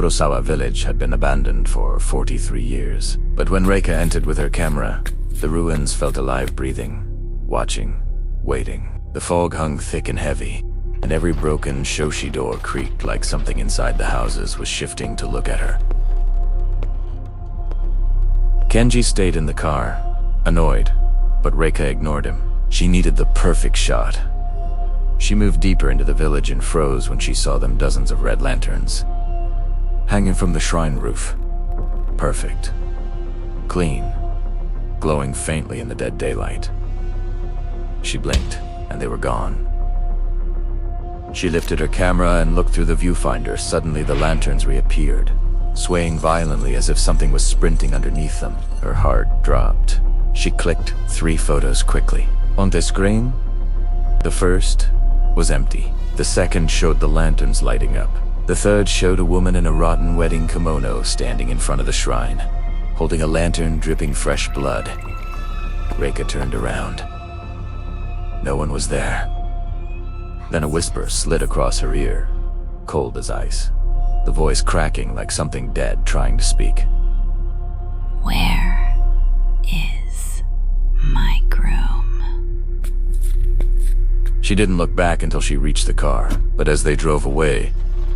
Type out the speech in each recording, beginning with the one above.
Kurosawa village had been abandoned for 43 years. But when Reika entered with her camera, the ruins felt alive, breathing, watching, waiting. The fog hung thick and heavy, and every broken shoshi door creaked like something inside the houses was shifting to look at her. Kenji stayed in the car, annoyed, but Reika ignored him. She needed the perfect shot. She moved deeper into the village and froze when she saw them dozens of red lanterns hanging from the shrine roof. Perfect. Clean. Glowing faintly in the dead daylight. She blinked, and they were gone. She lifted her camera and looked through the viewfinder. Suddenly the lanterns reappeared, swaying violently as if something was sprinting underneath them. Her heart dropped. She clicked 3 photos quickly. On the screen, the first was empty. The second showed the lanterns lighting up. The third showed a woman in a rotten wedding kimono standing in front of the shrine, holding a lantern dripping fresh blood. Reika turned around. No one was there. Then a whisper slid across her ear, cold as ice, the voice cracking like something dead trying to speak. Where is my groom? She didn't look back until she reached the car, but as they drove away,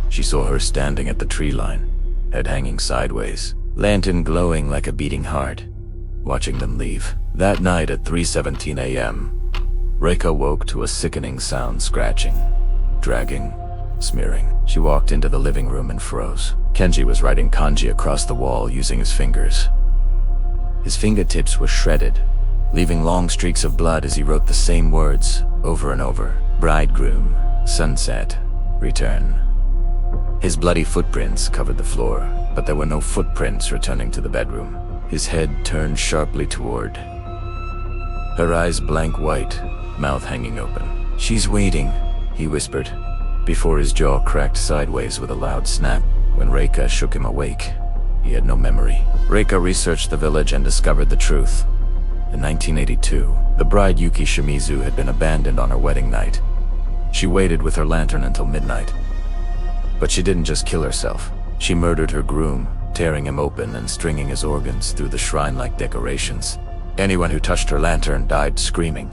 she saw her standing at the tree line, head hanging sideways, lantern glowing like a beating heart, watching them leave. That night at 3:17 a.m., Reika woke to a sickening sound, scratching, dragging, smearing. She walked into the living room and froze. Kenji was writing kanji across the wall using his fingers. His fingertips were shredded, leaving long streaks of blood as he wrote the same words over and over. Bridegroom, sunset, return. His bloody footprints covered the floor, but there were no footprints returning to the bedroom. His head turned sharply toward. Her eyes blank white, mouth hanging open. "She's waiting," he whispered, before his jaw cracked sideways with a loud snap. When Reika shook him awake, he had no memory. Reika researched the village and discovered the truth. In 1982, the bride Yuki Shimizu had been abandoned on her wedding night. She waited with her lantern until midnight. But she didn't just kill herself. She murdered her groom, tearing him open and stringing his organs through the shrine-like decorations. Anyone who touched her lantern died screaming,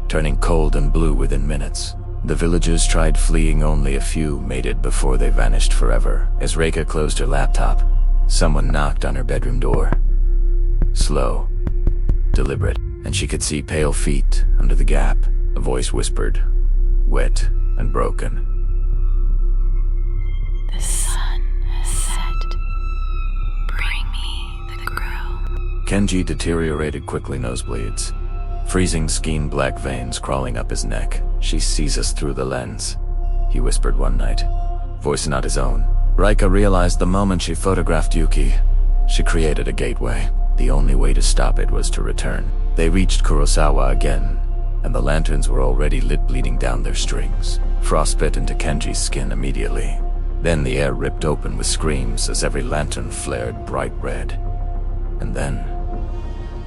turning cold and blue within minutes. The villagers tried fleeing, only a few made it before they vanished forever. As Reika closed her laptop, someone knocked on her bedroom door. Slow, deliberate, and she could see pale feet under the gap. A voice whispered, wet and broken. The sun has set. Bring me the groom. Kenji deteriorated quickly, nosebleeds. Freezing skin, black veins crawling up his neck. "She sees us through the lens," he whispered one night, voice not his own. Reika realized the moment she photographed Yuki, she created a gateway. The only way to stop it was to return. They reached Kurosawa again, and the lanterns were already lit, bleeding down their strings. Frost bit into Kenji's skin immediately. Then the air ripped open with screams as every lantern flared bright red. And then,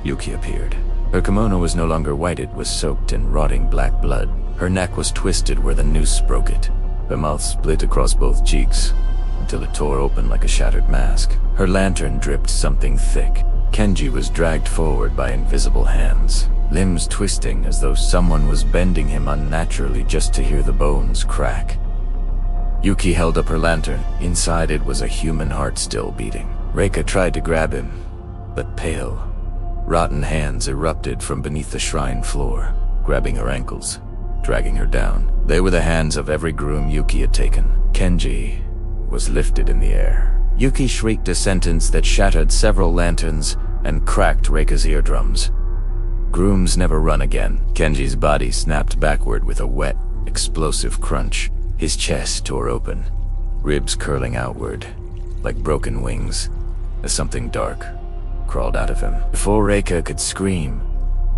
Yuki appeared. Her kimono was no longer white, it was soaked in rotting black blood. Her neck was twisted where the noose broke it. Her mouth split across both cheeks, until it tore open like a shattered mask. Her lantern dripped something thick. Kenji was dragged forward by invisible hands, limbs twisting as though someone was bending him unnaturally just to hear the bones crack. Yuki held up her lantern. Inside it was a human heart still beating. Reika tried to grab him, but pale, rotten hands erupted from beneath the shrine floor, grabbing her ankles, dragging her down. They were the hands of every groom Yuki had taken. Kenji was lifted in the air. Yuki shrieked a sentence that shattered several lanterns and cracked Reika's eardrums. "Grooms never run again." Kenji's body snapped backward with a wet, explosive crunch. His chest tore open, ribs curling outward, like broken wings, as something dark crawled out of him. Before Reika could scream,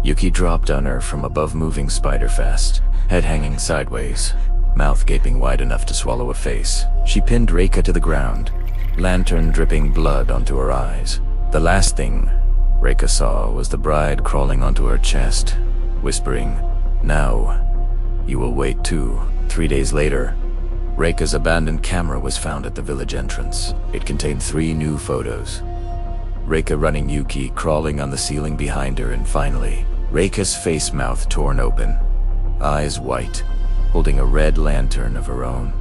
Yuki dropped on her from above, moving spider-fast, head hanging sideways, mouth gaping wide enough to swallow a face. She pinned Reika to the ground, lantern dripping blood onto her eyes. The last thing Reika saw was the bride crawling onto her chest, whispering, "Now, you will wait too." 3 days later, Reika's abandoned camera was found at the village entrance. It contained 3 new photos. Reika running Yuki, crawling on the ceiling behind her, and finally, Reika's face mouth torn open, eyes white, holding a red lantern of her own.